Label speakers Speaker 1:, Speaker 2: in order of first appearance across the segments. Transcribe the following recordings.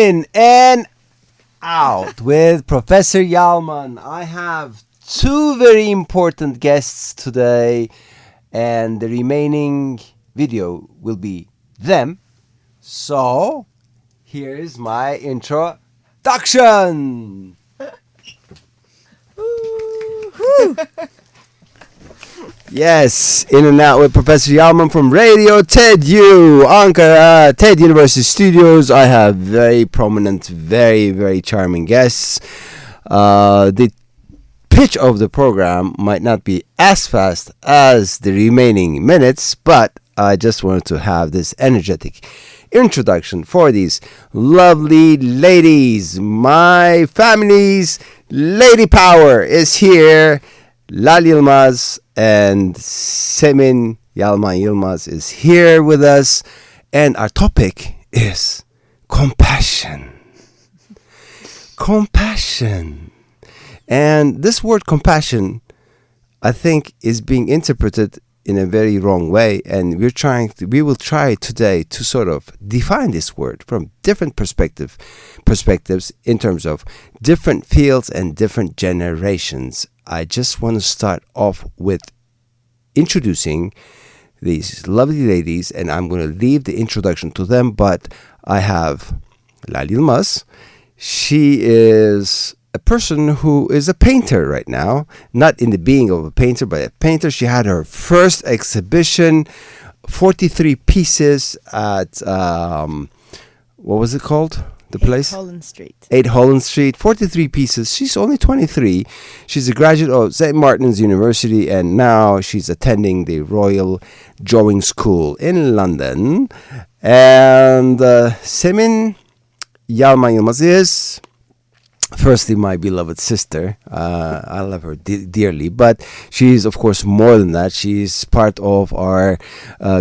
Speaker 1: in and out with Professor Yalman. I have two very important guests today, and the remaining video will be them. So, here's my introduction. Yes, in and out with Professor Yalman from Radio TED-U, Ankara, TED University Studios. I have very prominent, very charming guests. The pitch of the program might not be as fast as the remaining minutes, but I just wanted to have this energetic introduction for these lovely ladies. My family's lady power is here. Lal Yilmaz and Semin Yalman Yilmaz is here with us, and our topic is compassion. Compassion. And this word compassion, I think, is being interpreted in a very wrong way, and we will try today to sort of define this word from different perspectives in terms of different fields and different generations. I just want to start off with introducing these lovely ladies, and I'm going to leave the introduction to them, but I have Lal Yilmaz. She is a person who is a painter right now, not in the being of a painter, but a painter. She had her first exhibition, 43 pieces at, what was it called? The place?
Speaker 2: 8 Holland Street.
Speaker 1: 8 Holland Street, 43 pieces. She's only 23. She's a graduate of St. Martin's University, and now she's attending the Royal Drawing School in London. And Semin Yalman Yilmaz is, firstly, my beloved sister. I love her dearly, but she's, of course, more than that. She's part of our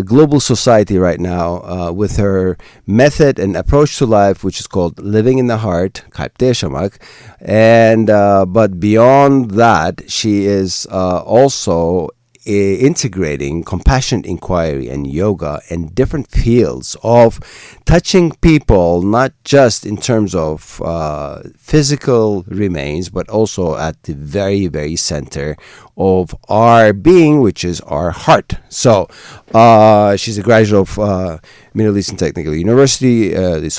Speaker 1: global society right now with her method and approach to life, which is called Living in the Heart, Kalpte Yaşamak. And but beyond that, she is also integrating compassionate inquiry and yoga and different fields of touching people, not just in terms of physical remains, but also at the very center of our being, which is our heart. So she's a graduate of Middle Eastern Technical University, in the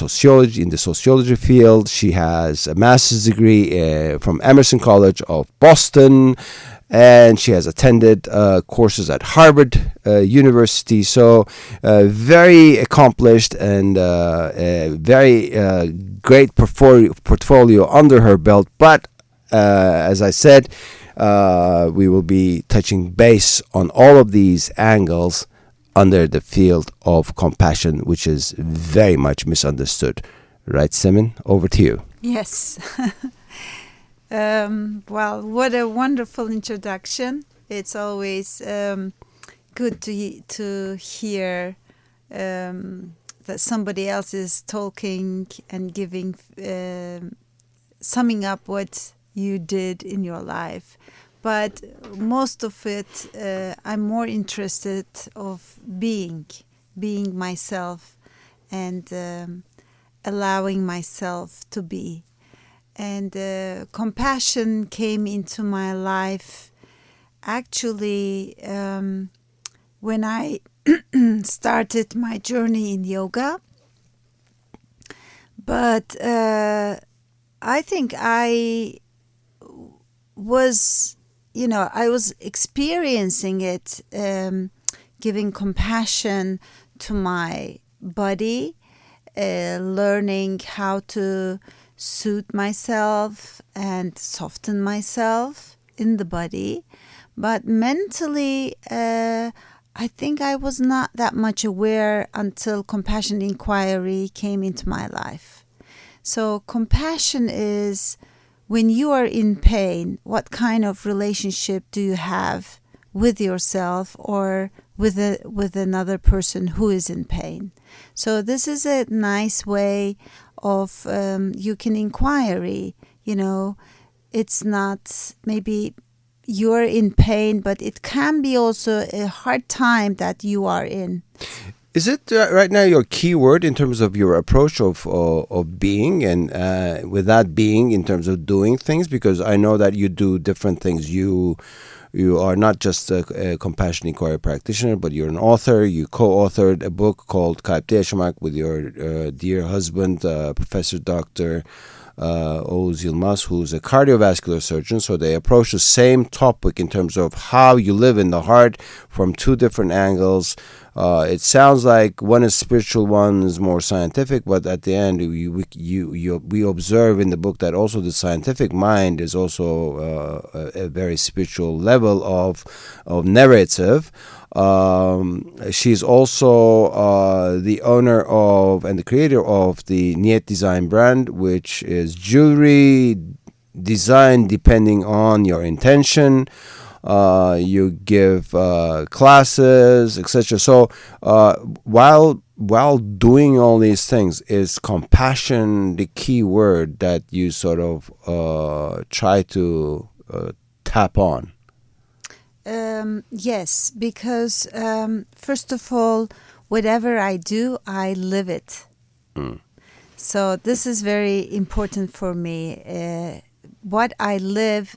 Speaker 1: sociology field. She has a master's degree from Emerson College of Boston, and she has attended courses at Harvard University. So very accomplished and very great portfolio under her belt. But as I said, we will be touching base on all of these angles under the field of compassion, which is very much misunderstood. Right, Semin? Over to you.
Speaker 2: Yes. Well, what a wonderful introduction. It's always good to hear that somebody else is talking and giving, summing up what you did in your life. But most of it, I'm more interested of being myself and allowing myself to be. And compassion came into my life actually when I started my journey in yoga. But I think I was experiencing it, giving compassion to my body, learning how to soothe myself and soften myself in the body. But mentally, I think I was not that much aware until compassion inquiry came into my life. So compassion is when you are in pain, what kind of relationship do you have with yourself or with another person who is in pain? So this is a nice way of you can inquiry, it's not maybe you're in pain, but it can be also a hard time that you are in.
Speaker 1: Is it right now your key word in terms of your approach of being, and with that being in terms of doing things? Because I know that you do different things. You are not just a compassion inquiry practitioner, but you're an author. You co-authored a book called Kalpte Yaşamak with your dear husband, Professor Dr. Oğuz Yılmaz, who's a cardiovascular surgeon. So they approach the same topic in terms of how you live in the heart from two different angles. It sounds like one is spiritual, one is more scientific, but at the end, we observe in the book that also the scientific mind is also a very spiritual level of narrative. She's also the owner of and the creator of the Niyet Design brand, which is jewelry designed depending on your intention. You give classes, etc. So while doing all these things, is compassion the key word that you sort of try to tap on?
Speaker 2: Yes, because first of all, whatever I do, I live it. So this is very important for me. What I live,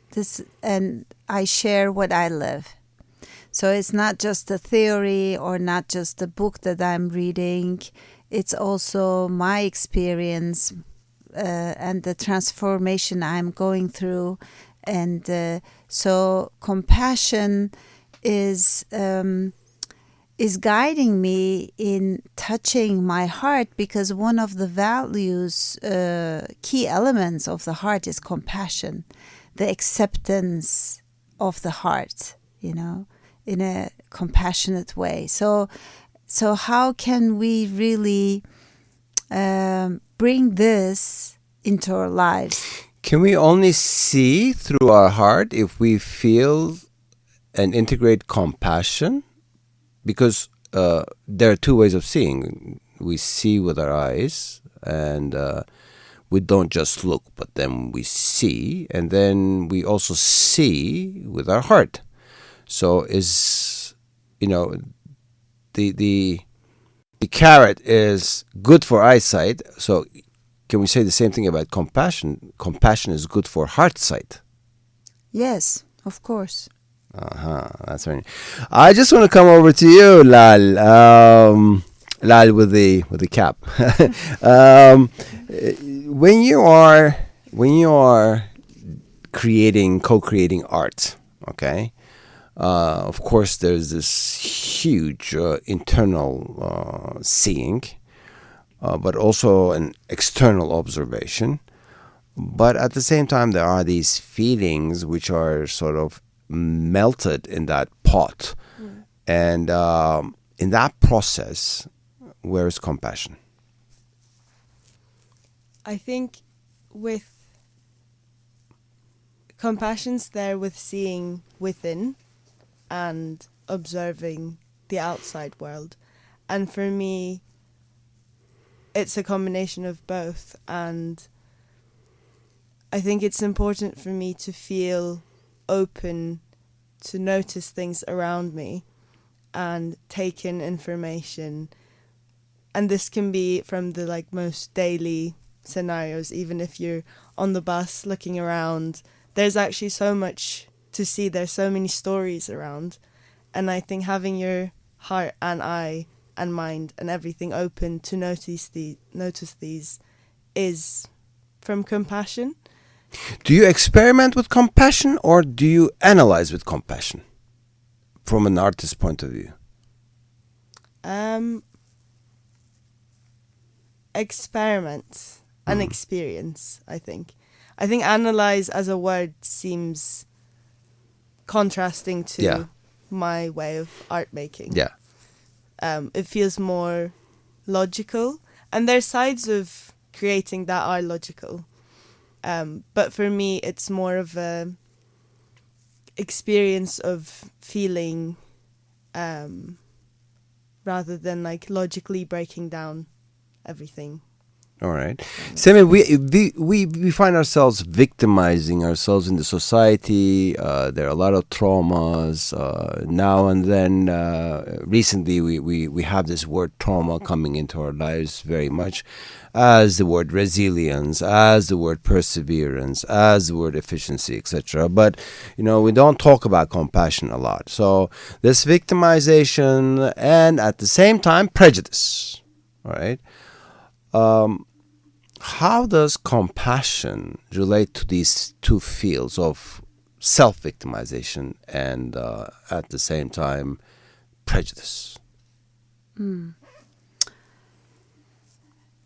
Speaker 2: and I share what I live. So it's not just a theory or not just a book that I'm reading. It's also my experience and the transformation I'm going through. And so compassion is guiding me in touching my heart, because one of the values, key elements of the heart is compassion, the acceptance of the heart, in a compassionate way. So how can we really bring this into our lives?
Speaker 1: Can we only see through our heart if we feel and integrate compassion? Because there are two ways of seeing. We see with our eyes, and we don't just look, but then we see, and then we also see with our heart. So is the carrot is good for eyesight. So can we say the same thing about compassion? Compassion is good for heart sight.
Speaker 2: Yes, of course.
Speaker 1: That's right. I just want to come over to you, Lal. Lal with the cap. When you are co-creating art, okay. Of course, there's this huge internal seeing, but also an external observation. But at the same time, there are these feelings which are sort of melted in that pot. And in that process, where is compassion?
Speaker 3: I think with compassion's there with seeing within and observing the outside world. And for me, it's a combination of both. And I think it's important for me to feel open to notice things around me and take in information. And this can be from the most daily scenarios. Even if you're on the bus looking around, there's actually so much to see. There's so many stories around. And I think having your heart and eye and mind and everything open to notice these is from compassion.
Speaker 1: Do you experiment with compassion, or do you analyze with compassion from an artist's point of view?
Speaker 3: Experiment and experience, I think. I think analyze as a word seems contrasting to my way of art making.
Speaker 1: Yeah.
Speaker 3: It feels more logical, and there's sides of creating that are logical. But for me, it's more of a experience of feeling, rather than logically breaking down everything.
Speaker 1: All right. Semi, we find ourselves victimizing ourselves in the society. There are a lot of traumas. Now and then, recently, we have this word trauma coming into our lives very much, as the word resilience, as the word perseverance, as the word efficiency, etc. But, we don't talk about compassion a lot. So this victimization and at the same time prejudice. All right. How does compassion relate to these two fields of self-victimization and at the same time prejudice?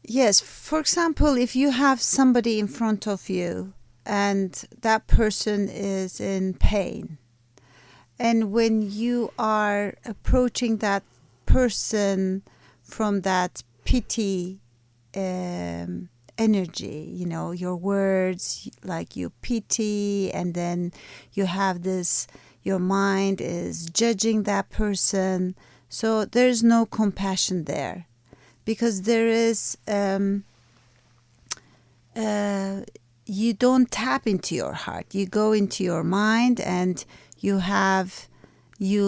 Speaker 2: Yes, for example, if you have somebody in front of you and that person is in pain, and when you are approaching that person from that pity energy, your words, like you pity, and then you have this, your mind is judging that person. So there's no compassion there, because there is, you don't tap into your heart. You go into your mind and you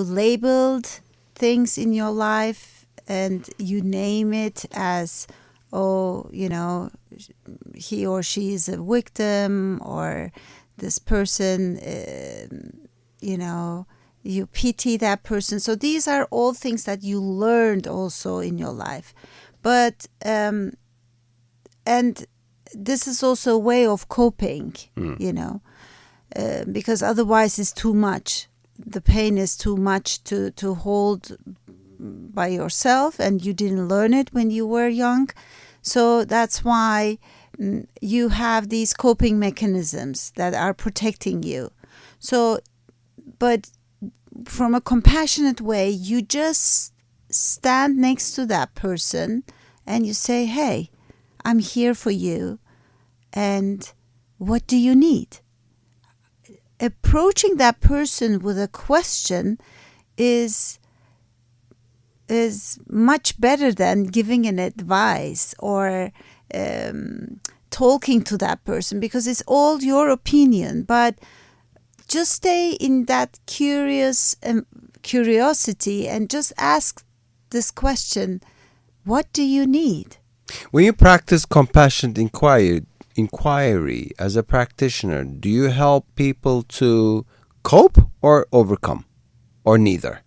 Speaker 2: labeled things in your life and you name it as, he or she is a victim, or this person, you pity that person. So these are all things that you learned also in your life. But, and this is also a way of coping, because otherwise it's too much. The pain is too much to hold by yourself, and you didn't learn it when you were young. So that's why you have these coping mechanisms that are protecting you. So, but from a compassionate way, you just stand next to that person and you say, hey, I'm here for you, and what do you need? Approaching that person with a question is much better than giving an advice or talking to that person, because it's all your opinion. But just stay in that curiosity and just ask this question: what do you need?
Speaker 1: When you practice compassionate inquiry as a practitioner, do you help people to cope or overcome, or neither?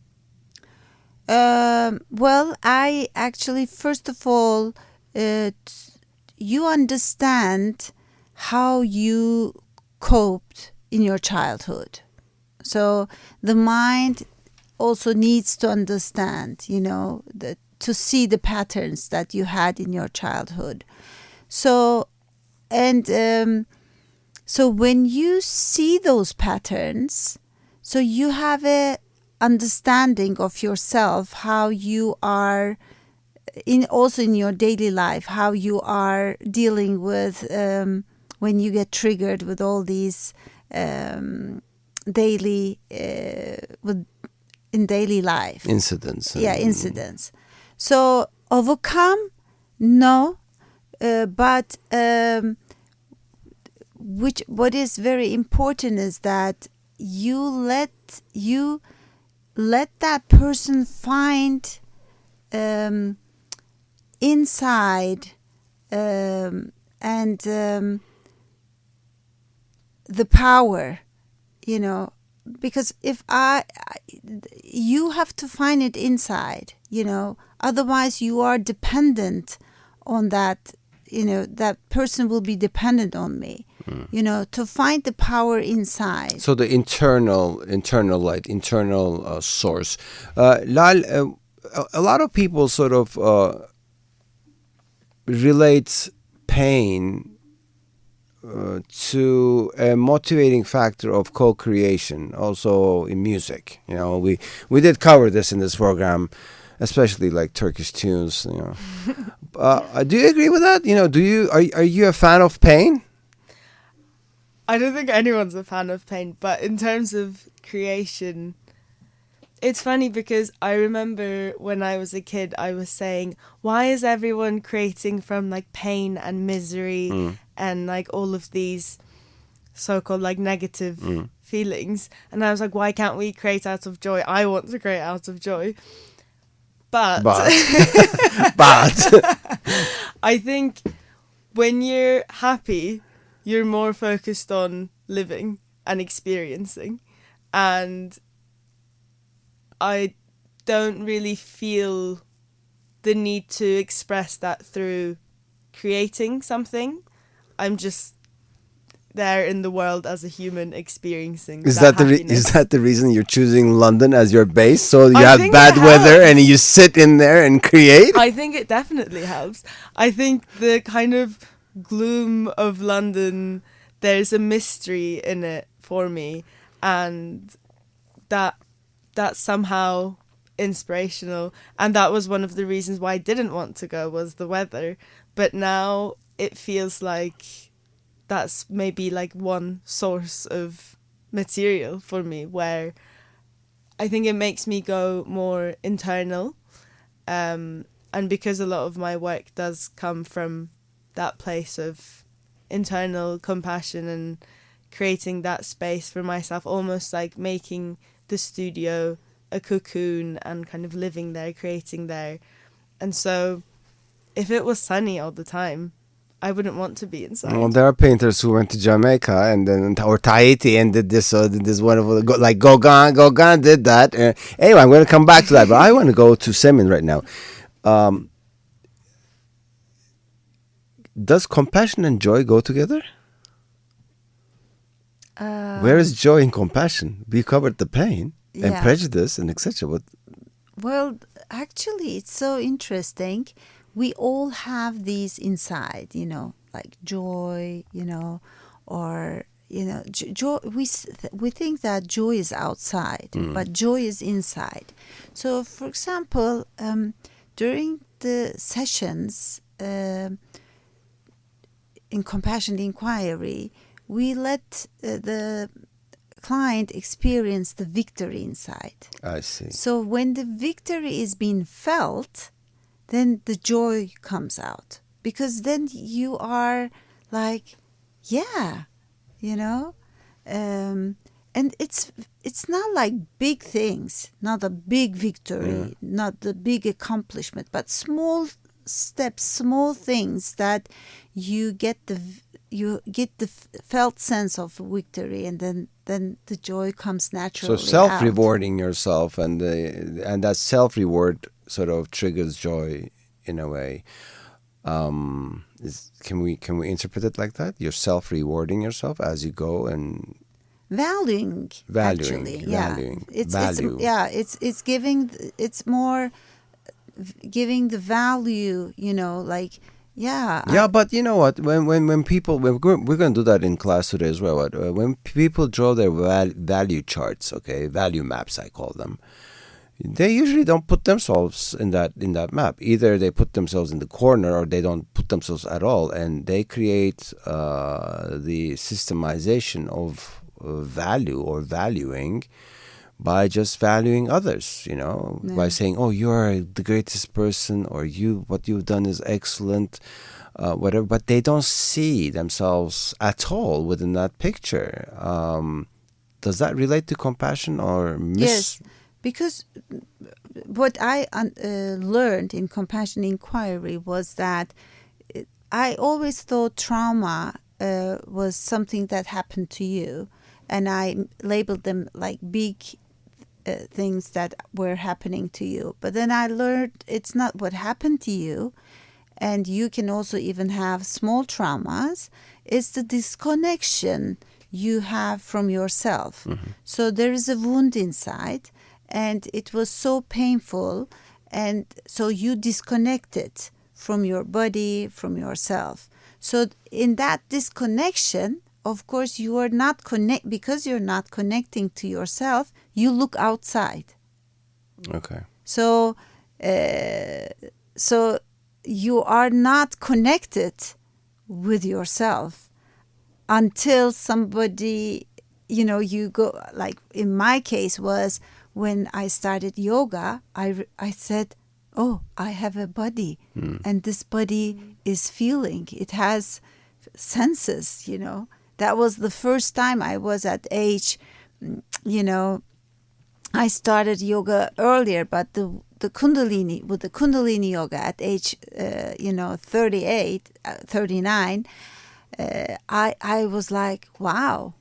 Speaker 2: Well, I actually, first of all, you understand how you coped in your childhood. So the mind also needs to understand, to see the patterns that you had in your childhood. So, and so when you see those patterns, so you have a understanding of yourself, how you are also in your daily life, how you are dealing with when you get triggered with all these daily in daily life
Speaker 1: Incidents.
Speaker 2: Incidents. So overcome, no, but what is very important is that you let that person find inside and the power, because if you have to find it inside, otherwise you are dependent on that, that person will be dependent on me. To find the power inside.
Speaker 1: So the internal light, internal source. Lal, a lot of people sort of relate pain to a motivating factor of co-creation, also in music. We did cover this in this program, especially like Turkish tunes. Do you agree with that? Are you a fan of pain?
Speaker 3: I don't think anyone's a fan of pain, but in terms of creation, It's funny because I remember when I was a kid, I was saying, why is everyone creating from like pain and misery and like all of these so-called like negative feelings? And I was like, why can't we create out of joy? I want to create out of joy. But
Speaker 1: But
Speaker 3: I think when you're happy, you're more focused on living and experiencing. And I don't really feel the need to express that through creating something. I'm just there in the world as a human experiencing
Speaker 1: is that
Speaker 3: happiness.
Speaker 1: the reason you're choosing London as your base? So you
Speaker 3: I
Speaker 1: have
Speaker 3: think
Speaker 1: bad
Speaker 3: it
Speaker 1: weather
Speaker 3: helps.
Speaker 1: and you sit in there and create?
Speaker 3: I think it definitely helps. I think the kind of gloom of London, there's a mystery in it for me, and that's somehow inspirational. And that was one of the reasons why I didn't want to go, was the weather. But now it feels like that's maybe like one source of material for me, where I think it makes me go more internal. And because a lot of my work does come from that place of internal compassion and creating that space for myself, almost like making the studio a cocoon and kind of living there, creating there. And so if it was sunny all the time, I wouldn't want to be inside.
Speaker 1: Well, there are painters who went to Jamaica and then or Tahiti and did this wonderful, like Gauguin did that. Anyway, I'm going to come back to that, but I want to go to Semin right now. Does compassion and joy go together? Where is joy and compassion? We covered the pain and
Speaker 2: Yeah.
Speaker 1: prejudice and etc. But
Speaker 2: Well, actually, it's so interesting. We all have these inside, like joy, or joy. We think that joy is outside, but joy is inside. So, for example, during the sessions in compassion inquiry, we let the client experience the victory inside.
Speaker 1: I see.
Speaker 2: So when the victory is being felt, then the joy comes out, because then you are like, yeah, and it's not like big things, not a big victory, not the big accomplishment, but small steps, small things that you get the felt sense of victory, and then the joy comes naturally.
Speaker 1: So self-rewarding yourself, and that self-reward sort of triggers joy in a way. Can we interpret it like that? You're self-rewarding yourself as you go and
Speaker 2: valuing. Actually, yeah.
Speaker 1: Value.
Speaker 2: It's giving. It's more giving the value. Like. Yeah.
Speaker 1: But you know what? When people, we're going to do that in class today as well. When people draw their value charts, okay, value maps, I call them, they usually don't put themselves in that map. Either they put themselves in the corner, or they don't put themselves at all, and they create the systemization of value or valuing by just valuing others, by saying, oh, you are the greatest person, or what you've done is excellent, whatever, but they don't see themselves at all within that picture. Does that relate to compassion or
Speaker 2: Yes, because what I learned in compassion inquiry was that I always thought trauma was something that happened to you, and I labeled them like big things that were happening to you. But then I learned it's not what happened to you, and you can also even have small traumas. It's the disconnection you have from yourself. So there is a wound inside, and it was so painful, and so you disconnected from your body, from yourself. So in that disconnection, of course, you are not because you're not connecting to yourself, you look outside.
Speaker 1: Okay.
Speaker 2: So you are not connected with yourself until somebody, you go, like in my case was when I started yoga, I said, oh, I have a body, and this body is feeling. It has senses, you know. That was the first time I was at age, you know, I started yoga earlier, but the Kundalini, with the Kundalini yoga at age, 38, 39, I was like, wow.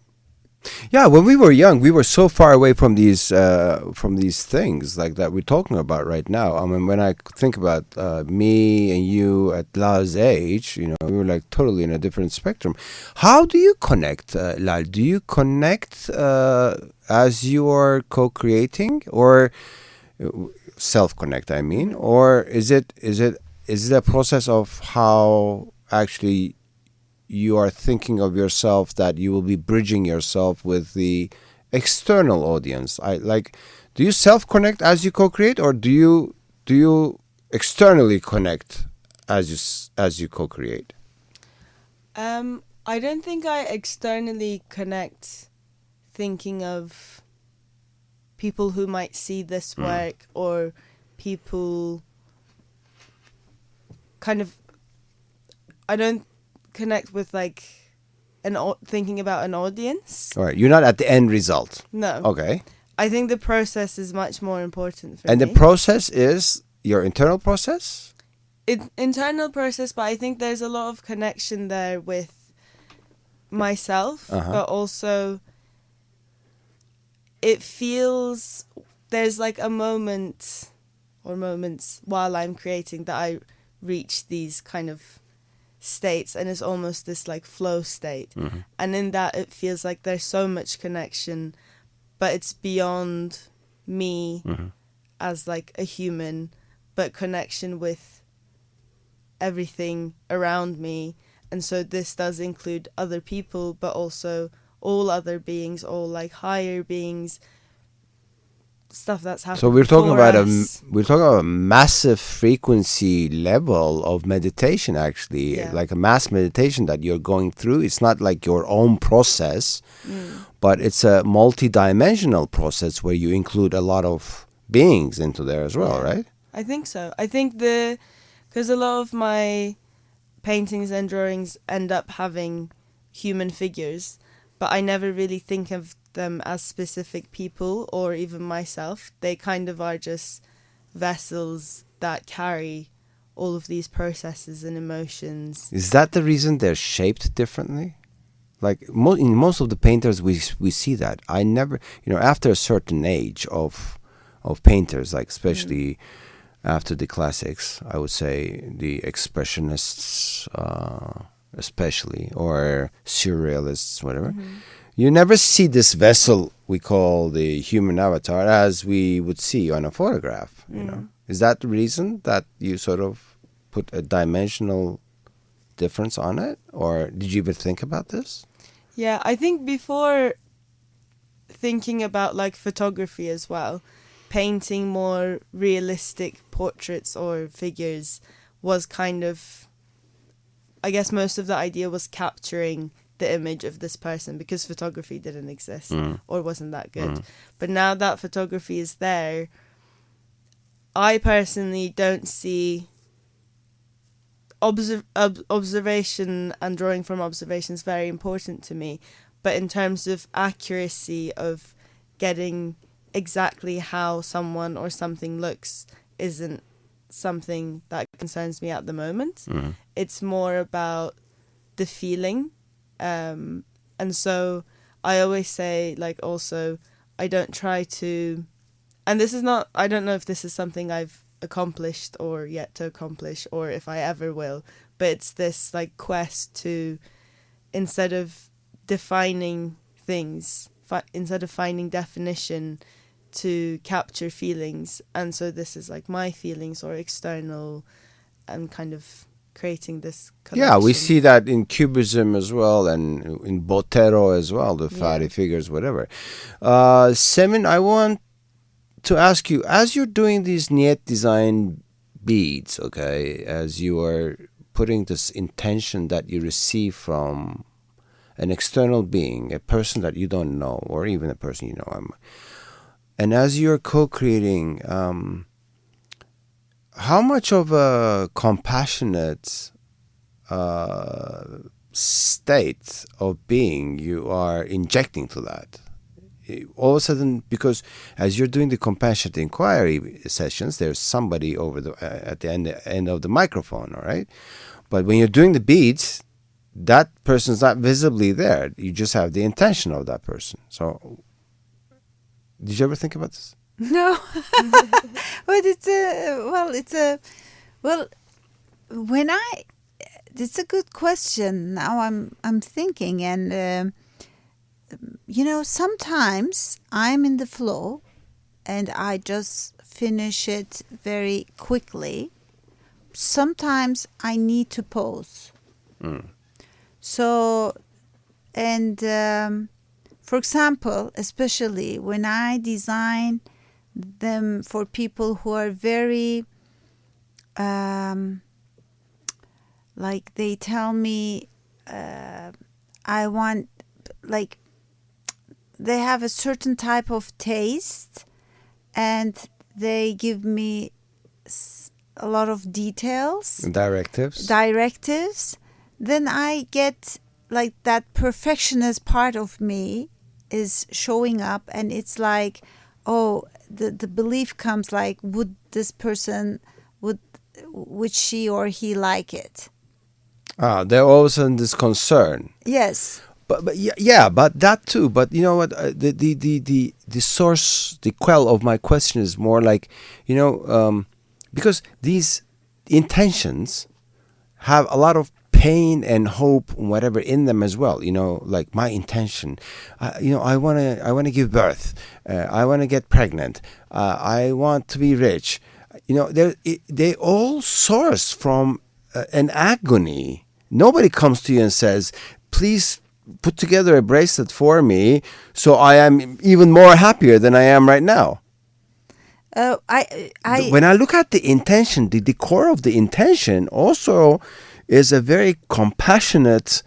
Speaker 1: Yeah, when we were young, we were so far away from these things like that we're talking about right now. I mean, when I think about me and you at Lal's age, you know, we were like totally in a different spectrum. How do you connect, Lal? Do you connect as you are co-creating, or self-connect? I mean, or is it a process of how actually you are thinking of yourself, that you will be bridging yourself with the external audience? Do you self-connect as you co-create, or do you externally connect as you co-create?
Speaker 3: I don't think I externally connect thinking of people who might see this work, or people kind of, I don't connect with like thinking about an audience.
Speaker 1: All right, you're not at the end result.
Speaker 3: No.
Speaker 1: Okay.
Speaker 3: I think the process is much more important for me.
Speaker 1: And the process is your internal process?
Speaker 3: Internal process, but I think there's a lot of connection there with myself, but also it feels there's like a moment or moments while I'm creating that I reach these kind of states, and it's almost this like flow state, and in that it feels like there's so much connection, but it's beyond me as like a human, but connection with everything around me. And so this does include other people, but also all other beings, all like higher beings, stuff that's happening.
Speaker 1: So we're talking about a massive frequency level of meditation, actually, like a mass meditation that you're going through. It's not like your own process, but it's a multi-dimensional process where you include a lot of beings into there as well, right?
Speaker 3: I think so. I think because a lot of my paintings and drawings end up having human figures, but I never really think of them as specific people or even myself. They kind of are just vessels that carry all of these processes and emotions.
Speaker 1: Is that the reason they're shaped differently? Like in most of the painters, we see that. I never, after a certain age of painters, like especially after the classics, I would say the expressionists, especially, or surrealists, whatever. You never see this vessel we call the human avatar as we would see on a photograph. You know, is that the reason that you sort of put a dimensional difference on it, or did you ever think about this?
Speaker 3: Yeah, I think before thinking about like photography as well, painting more realistic portraits or figures was kind of, I guess most of the idea was capturing the image of this person, because photography didn't exist or wasn't that good. But now that photography is there, I personally don't see observation and drawing from observation is very important to me. But in terms of accuracy of getting exactly how someone or something looks isn't something that concerns me at the moment. It's more about the feeling. And so I always say, like, also, I don't try to, and this is not, I don't know if this is something I've accomplished or yet to accomplish, or if I ever will, but it's this like quest to, instead of defining things, instead of finding definition, to capture feelings. And so this is like my feelings or external, and kind of creating this collection.
Speaker 1: Yeah, we see that in Cubism as well, and in Botero as well, the fatty figures, whatever. Semin, I want to ask you, as you're doing these Niyet design beads, okay, as you are putting this intention that you receive from an external being, a person that you don't know, or even a person you know, and as you're co-creating, how much of a compassionate state of being you are injecting to that? All of a sudden, because as you're doing the compassionate inquiry sessions, there's somebody over the at the end of the microphone, all right? But when you're doing the beats, that person's not visibly there. You just have the intention of that person. So, did you ever think about this?
Speaker 2: No, but well, when I, it's a good question. Now I'm thinking, and sometimes I'm in the flow, and I just finish it very quickly. Sometimes I need to pause. So, and for example, especially when I design them for people who are very, like they tell me, I want, like, they have a certain type of taste, and they give me a lot of details,
Speaker 1: Directives.
Speaker 2: then I get like that perfectionist part of me is showing up, and it's like, oh, the belief comes like, would she or he like it?
Speaker 1: There all of a sudden this concern.
Speaker 2: Yes.
Speaker 1: But yeah, but that too. But you know what? The source, the quell of my question is more like, because these intentions have a lot of pain and hope and whatever in them as well. Like my intention, I wanna give birth. I wanna get pregnant. I want to be rich. They all source from an agony. Nobody comes to you and says, please put together a bracelet for me so I am even more happier than I am right now. When I look at the intention, the core of the intention also is a very compassionate,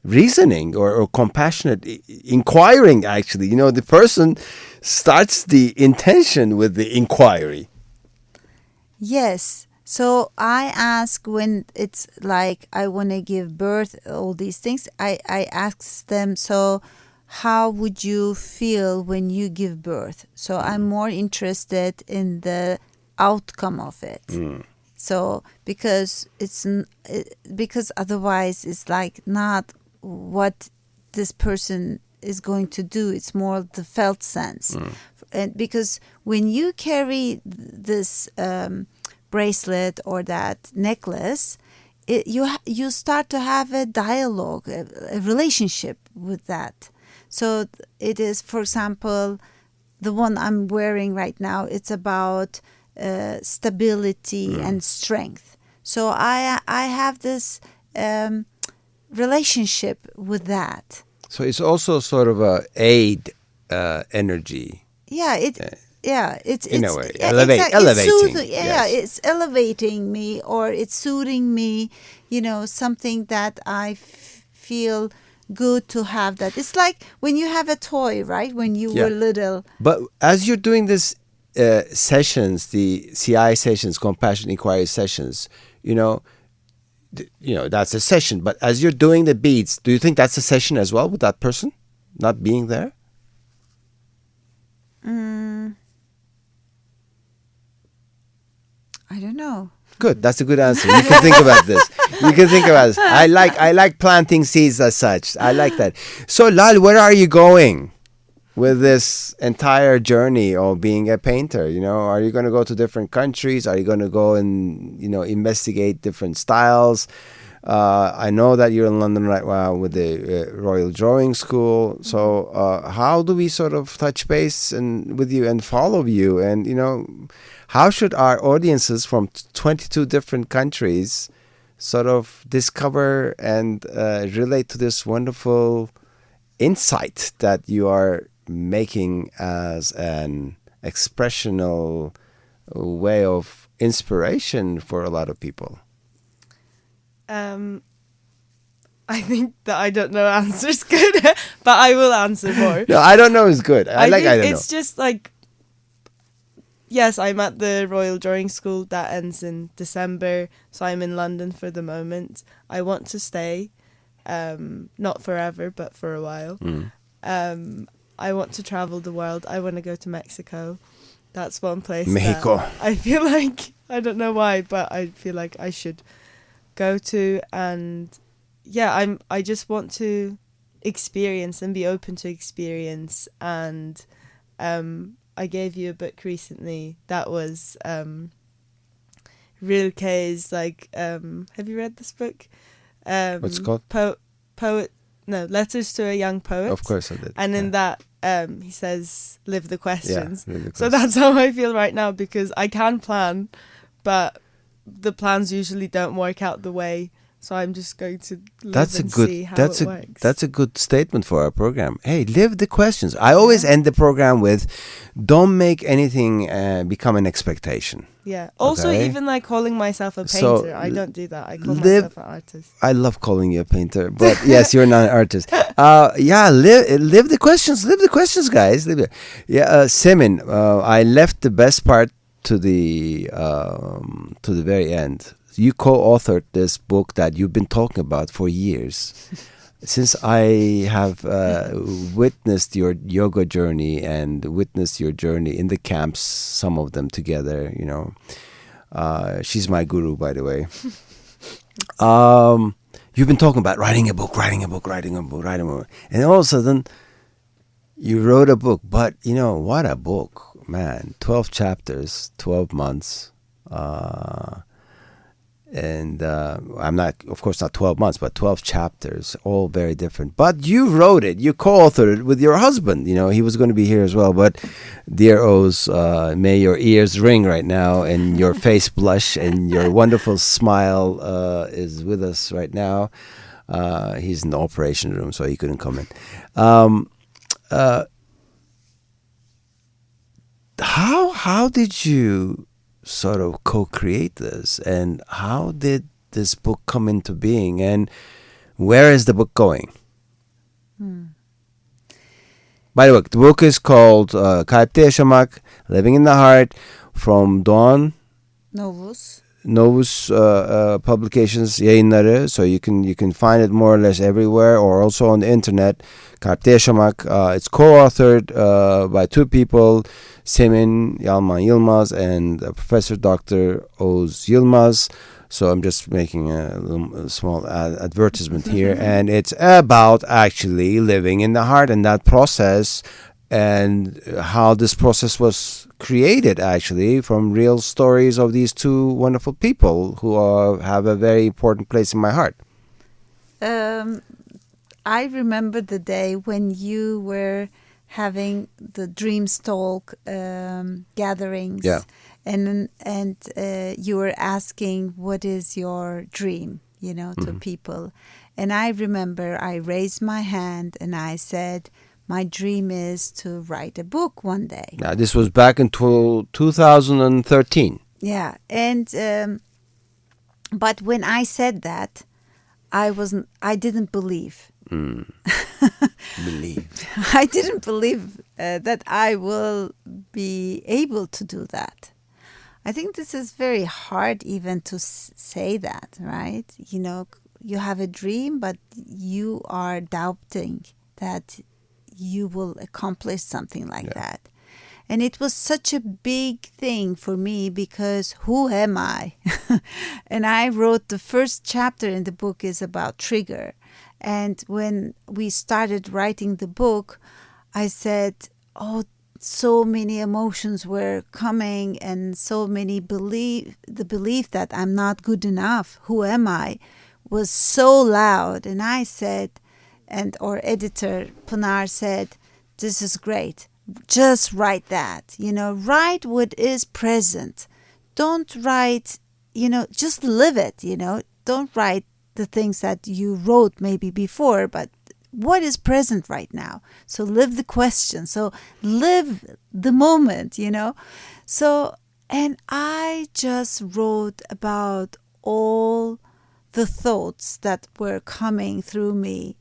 Speaker 1: reasoning or compassionate inquiring. Actually, the person starts the intention with the inquiry.
Speaker 2: Yes. So I ask, when it's like I want to give birth, all these things, I ask them, so how would you feel when you give birth? So I'm more interested in the outcome of it. So because otherwise it's like not what this person is going to do. It's more the felt sense. And because when you carry this bracelet or that necklace, you start to have a dialogue, a relationship with that. So it is, for example, the one I'm wearing right now, it's about stability and strength. So I have this relationship with that.
Speaker 1: So it's also sort of a aid energy.
Speaker 2: Yeah, it's
Speaker 1: in a way,
Speaker 2: elevating.
Speaker 1: Yes.
Speaker 2: It's elevating me, or it's soothing me. Something that I feel good to have. That it's like when you have a toy, right? When you were little.
Speaker 1: But as you're doing this sessions, the CI sessions, compassion inquiry sessions, that's a session. But as you're doing the beats, do you think that's a session as well with that person not being there?
Speaker 2: I don't know.
Speaker 1: Good. That's a good answer. You can think about this. I like planting seeds as such. I like that. So, Lal, where are you going with this entire journey of being a painter? Are you going to go to different countries? Are you going to go and, investigate different styles? I know that you're in London right now with the Royal Drawing School. So how do we sort of touch base with you and follow you? And, how should our audiences from 22 different countries sort of discover and relate to this wonderful insight that you are making as an expressional way of inspiration for a lot of people?
Speaker 3: I think that I don't know answer's good, but I will answer more.
Speaker 1: No, I don't know is good. I
Speaker 3: think
Speaker 1: don't know.
Speaker 3: it's just like, yes, I'm at the Royal Drawing School. That ends in December, so I'm in London for the moment. I want to stay, not forever, but for a while. I want to travel the world. I want to go to Mexico. That's one place
Speaker 1: Mexico.
Speaker 3: that I feel like, I don't know why, but I feel like I should go to. And yeah, I just want to experience and be open to experience. And I gave you a book recently that was Rilke's, like, have you read this book?
Speaker 1: What's it called?
Speaker 3: Letters to a Young Poet.
Speaker 1: Of course I did.
Speaker 3: And in that, he says, live the questions.
Speaker 1: Yeah, live the
Speaker 3: So
Speaker 1: questions.
Speaker 3: that's how I feel right now, because I can plan, but the plans usually don't work out the way. So I'm just going to live see how it works.
Speaker 1: That's a good statement for our program. Hey, live the questions. I always end the program with, don't make anything become an expectation.
Speaker 3: Yeah. Also,
Speaker 1: Okay.
Speaker 3: even like calling myself a painter,
Speaker 1: So,
Speaker 3: I don't do that. I call
Speaker 1: live-
Speaker 3: myself an artist.
Speaker 1: I love calling you a painter, but yes, you're not an artist. Live the questions. Live the questions, guys. Live it. Yeah, Semin, I left the best part to the very end. You co-authored this book that you've been talking about for years. Since I have witnessed your yoga journey and witnessed your journey in the camps, some of them together, you know. She's my guru, by the way. You've been talking about writing a book. And all of a sudden, you wrote a book. But, you know, what a book, man. 12 chapters, 12 months. And I'm not, of course, not 12 months, but 12 chapters, all very different. But you wrote it, you co-authored it with your husband. You know, he was going to be here as well. But dear Oz, may your ears ring right now and your face blush and your wonderful smile is with us right now. He's in the operation room, so he couldn't come in. How did you sort of co-create this, and how did this book come into being, and where is the book going? By the way, the book is called Kalpte Yaşamak, Living in the Heart, from Doğan Novus Publications yayınları. So you can find it more or less everywhere, or also on the internet. Kalpte Yaşamak. It's co-authored by two people, Semin Yalman Yılmaz and Professor Dr. Oz Yılmaz. So I'm just making a small advertisement here, and it's about actually living in the heart and that process, and how this process was created actually from real stories of these two wonderful people who have a very important place in my heart.
Speaker 2: I remember the day when you were having the Dreamstalk gatherings,
Speaker 1: Yeah.
Speaker 2: and you were asking what is your dream, you know, to people. And I remember I raised my hand and I said, my dream is to write a book one day.
Speaker 1: Now this was back in 2013.
Speaker 2: Yeah, and but when I said that, I didn't believe.
Speaker 1: Believe.
Speaker 2: I didn't believe that I will be able to do that. I think this is very hard even to say that, right? You know, you have a dream, but you are doubting that you will accomplish something like that. And it was such a big thing for me because who am I? And I wrote the first chapter in the book is about trigger. And when we started writing the book, I said, oh, so many emotions were coming and so many the belief that I'm not good enough. Who am I? Was so loud. And I said, and our editor, Pinar, said, this is great. Just write that, you know, write what is present. Don't write, you know, just live it, you know. Don't write the things that you wrote maybe before, but what is present right now? So live the question. So live the moment, you know. So, and I just wrote about all the thoughts that were coming through me,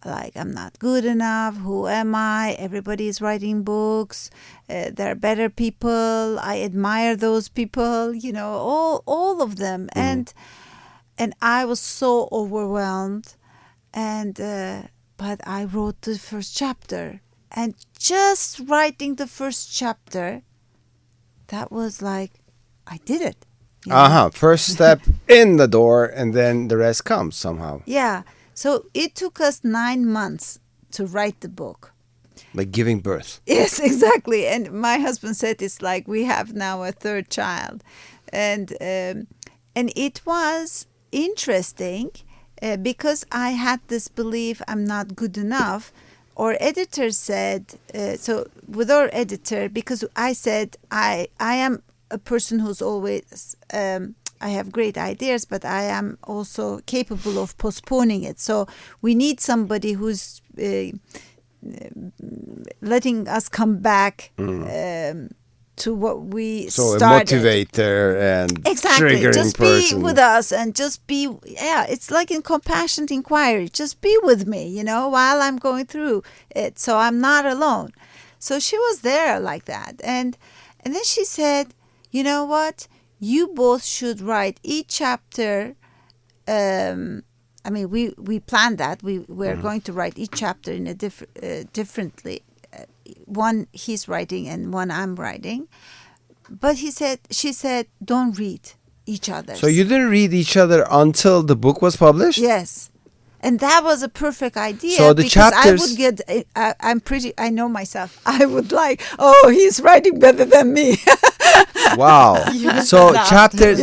Speaker 2: like I'm not good enough, who am I, everybody is writing books, there are better people, I admire those people, all of them. And I was so overwhelmed, and but I wrote the first chapter, and just writing the first chapter, that was like, I did it.
Speaker 1: First step in the door, and then the rest comes somehow.
Speaker 2: Yeah. So it took us 9 months to write the book.
Speaker 1: Like giving birth.
Speaker 2: Yes, exactly. And my husband said it's like we have now a third child, and it was interesting because I had this belief I'm not good enough. Our editor said, so with our editor, because I said I am a person who's always, I have great ideas, but I am also capable of postponing it. So we need somebody who's letting us come back to what we started.
Speaker 1: So a motivator and
Speaker 2: exactly.
Speaker 1: triggering
Speaker 2: Just
Speaker 1: person.
Speaker 2: be with us and just be, it's like in compassionate inquiry. Just be with me, while I'm going through it. So I'm not alone. So she was there like that. And then she said, you know what? You both should write each chapter. I mean, we planned that. We're going to write each chapter in a differently. One he's writing and one I'm writing. But she said, don't read each other.
Speaker 1: So you didn't read each other until the book was published?
Speaker 2: Yes. And that was a perfect idea.
Speaker 1: So the
Speaker 2: because
Speaker 1: chapters...
Speaker 2: I would get, I know myself. I would like, oh, he's writing better than me.
Speaker 1: Wow. So chapters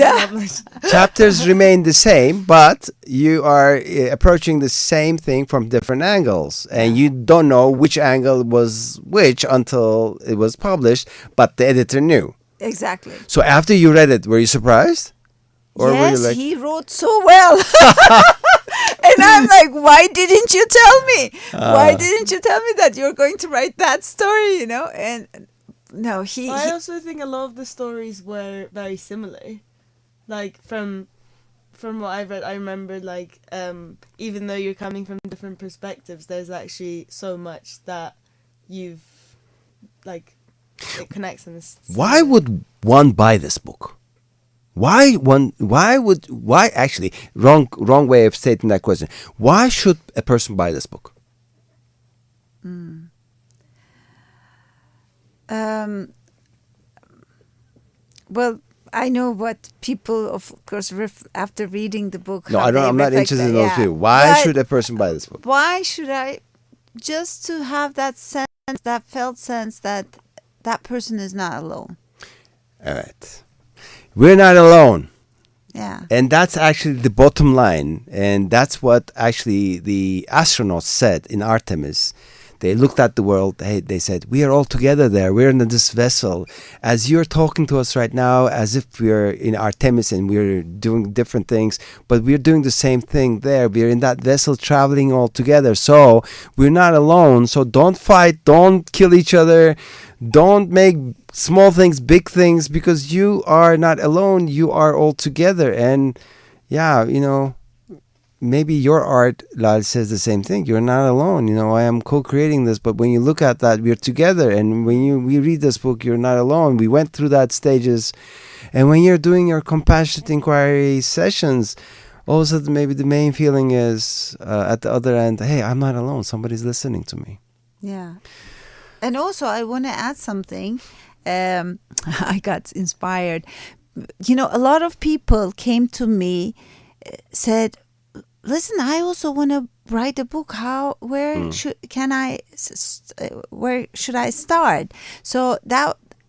Speaker 1: remain the same, but you are approaching the same thing from different angles. And you don't know which angle was which until it was published, but the editor knew.
Speaker 2: Exactly.
Speaker 1: So after you read it, were you surprised? Or
Speaker 2: yes,
Speaker 1: were you like...
Speaker 2: he wrote so well. And I'm like, why didn't you tell me? Why didn't you tell me that you're going to write that story, And no,
Speaker 3: I also think a lot of the stories were very similar. Like from what I've read, I remember like even though you're coming from different perspectives, there's actually so much that you've like it connects in this.
Speaker 1: Why would one buy this book? Why actually, wrong way of stating that question. Why should a person buy this book?
Speaker 2: Well, I know what people, of course, after reading the book.
Speaker 1: No, I'm not interested in those people. Why should a person buy this book?
Speaker 2: Why should I? Just to have that sense, that felt sense that that person is not alone.
Speaker 1: All right. We're not alone.
Speaker 2: Yeah.
Speaker 1: And that's actually the bottom line. And that's what actually the astronauts said in Artemis. They looked at the world. They said, we are all together there. We're in this vessel. As you're talking to us right now, as if we're in Artemis and we're doing different things, but we're doing the same thing there. We're in that vessel traveling all together. So we're not alone. So don't fight. Don't kill each other. Don't make small things big things, because you are not alone. You are all together. And yeah, maybe your art, Lal, says the same thing. You're not alone. I am co-creating this, but when you look at that, we're together. And when we read this book, you're not alone. We went through that stages. And when you're doing your compassionate inquiry sessions, all of a sudden maybe the main feeling is at the other end, hey, I'm not alone. Somebody's listening to me.
Speaker 2: Yeah. And also, I want to add something. I got inspired. A lot of people came to me, said, listen, I also want to write a book. Where should I start? So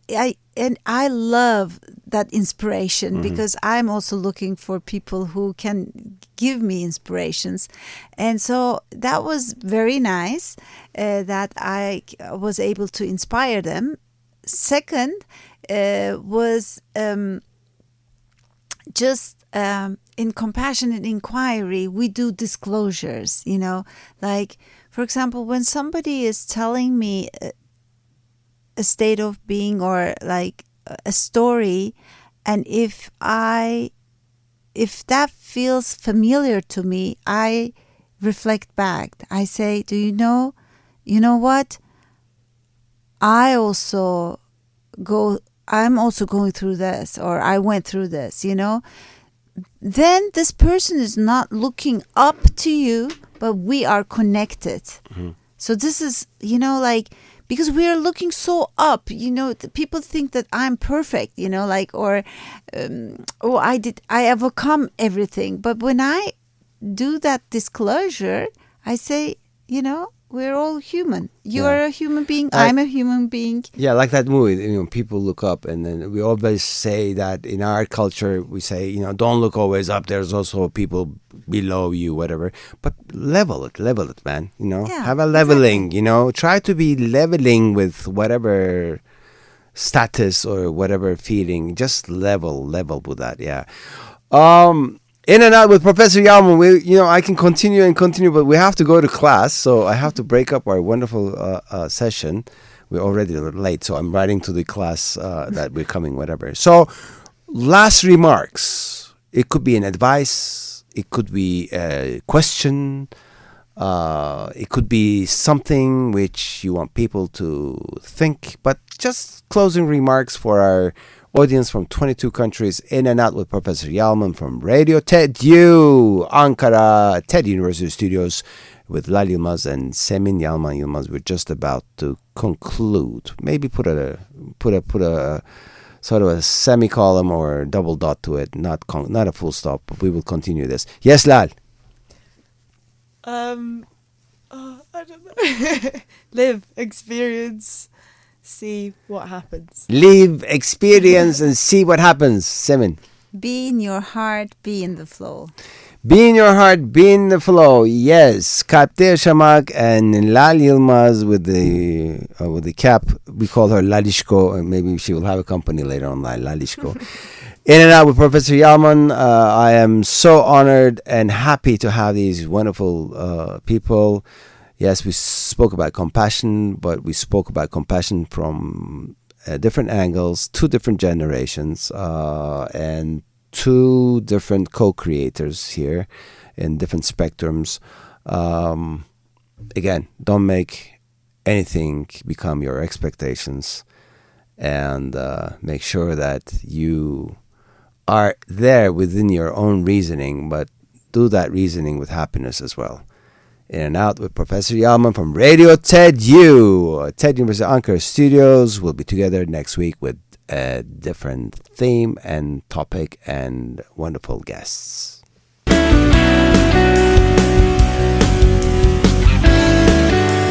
Speaker 2: I love that inspiration, because I'm also looking for people who can give me inspirations. And so that was very nice that I was able to inspire them. Second was just in compassionate inquiry, we do disclosures, like, for example, when somebody is telling me a state of being or like a story, and if I if that feels familiar to me, I reflect back. I say, do you know what? I'm also going through this, or I went through this, Then this person is not looking up to you, but we are connected. So this is, because we are looking so up, people think that I'm perfect, or I overcome everything. But when I do that disclosure, I say, we're all human. You are a human being. I'm a human being.
Speaker 1: Yeah, like that movie, people look up, and then we always say that in our culture, we say, don't look always up. There's also people below you, whatever. But level it, man. Have a leveling, try to be leveling with whatever status or whatever feeling. Just level with that, yeah. In and Out with Professor Yalman. I can continue, but we have to go to class, so I have to break up our wonderful session. We're already late, so I'm writing to the class that we're coming, whatever. So, last remarks. It could be an advice. It could be a question. It could be something which you want people to think, but just closing remarks for our audience from 22 countries. In and Out with Professor Yalman from Radio TED-U, Ankara, TED University Studios with Lal Yilmaz and Semin Yalman. We're just about to conclude. Maybe put a sort of a semicolon or a double dot to it, not a full stop, but we will continue this. Yes, Lal.
Speaker 3: I don't know. Live, experience, see what happens.
Speaker 1: Live, experience, and see what happens. Semin.
Speaker 2: Be in your heart, be in the flow.
Speaker 1: Be in your heart, be in the flow. Yes, Kalpte Shamak and Lal Yilmaz with the cap. We call her Lalishko, and maybe she will have a company later on, Lalishko. In and Out with Professor Yalman. I am so honored and happy to have these wonderful people. Yes, we spoke about compassion, but we spoke about compassion from different angles, 2 different generations, and 2 different co-creators here in different spectrums. Again, don't make anything become your expectations, and make sure that you are there within your own reasoning, but do that reasoning with happiness as well. In and Out with Professor Yalman from Radio TED-U, TED University Ankara Studios. We'll be together next week with a different theme and topic and wonderful guests.